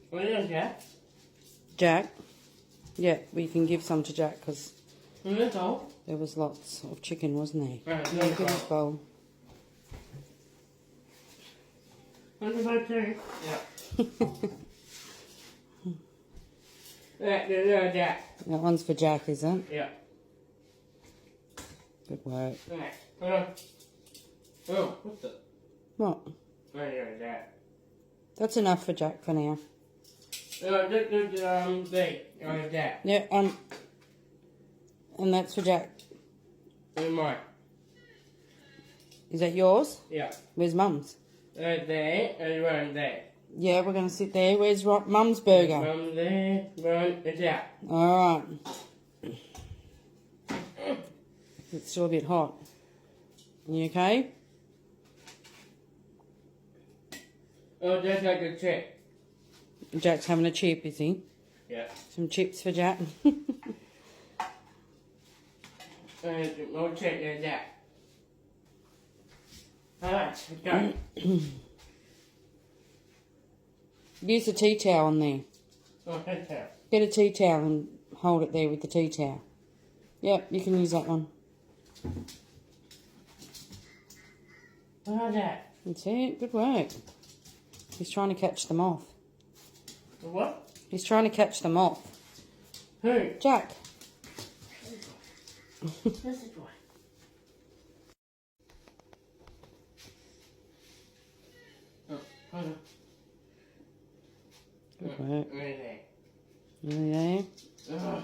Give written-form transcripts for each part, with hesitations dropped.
What is that? Jack. Yeah, we can give some to Jack because That's all. there was lots of chicken, wasn't there? Right, Yeah, that's give all. us bowl. What's about two? Yeah. There's Jack. That one's for Jack, is it? Yeah. Good work. Right. Hold on. Oh, what's the... What? Right here is that. That's enough for Jack for now. Thing. Is that. Yeah, and that's for Jack. And mine. Is that yours? Yeah. Where's Mum's? Right there, and one there. Yeah, we're going to sit there. Where's Mum's burger? One there, one is that. All right. It's still a bit hot. You okay? Oh, that's like a trick. Jack's having a chip, is he? Yeah. Some chips for Jack. More trick than that. Alright, let's go. Use the tea towel on there. Oh, that's that. Get a tea towel and hold it there with the tea towel. Yep, you can use that one. How's that? That's it. Good work. He's trying to catch them off. What? He's trying to catch them off. Who? Jack. This is one. Oh, hold on. Good work. Right there. Nearly there.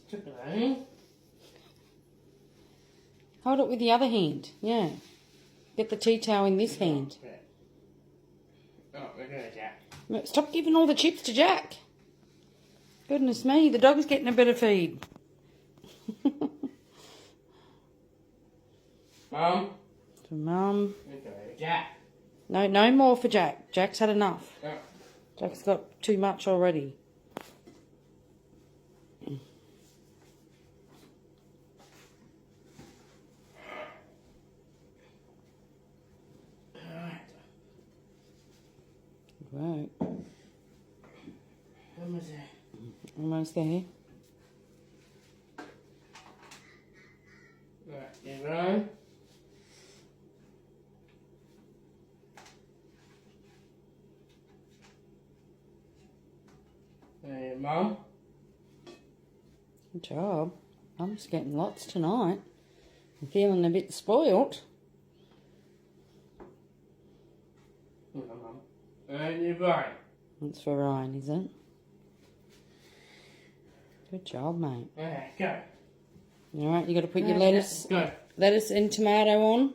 Took it out. Hold it with the other hand. Yeah. Get the tea towel in this hand. Oh, we're doing that. Look, stop giving all the chips to Jack. Goodness me, the dog's getting a bit of feed. Mum? For Mum. We're doing Jack. No, no more for Jack. Jack's had enough. Oh. Jack's got too much already. Right. Almost there. Almost there. Right, you run. Hey, Mum? Good job. Mum's getting lots tonight. I'm feeling a bit spoilt. Mum. And you run. That's for Ryan, is it? Good job, mate. Alright, go. Alright, you got to put your lettuce Go. and tomato on.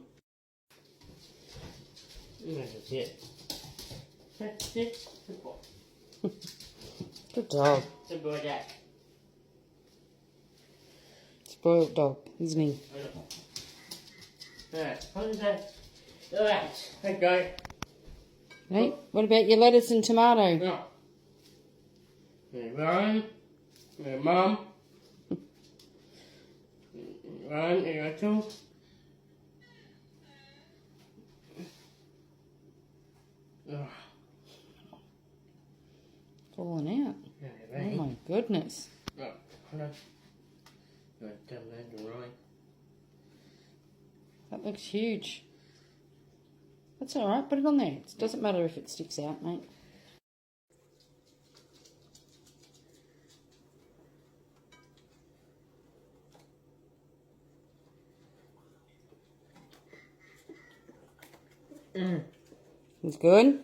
That's it. That's it. Good boy. Good dog. Good boy, Jack. Spoiled dog, isn't he? Alright, hold that. Alright, let's go. Hey, what about your lettuce and tomato? No. Hey, run. Hey, Mum. Run, you got two. Oh, Falling out. yeah, Oh right. my goodness. No, hold on. You want to tell that to Ryan? That looks huge. That's alright, put it on there. It doesn't matter if it sticks out, mate. It's good?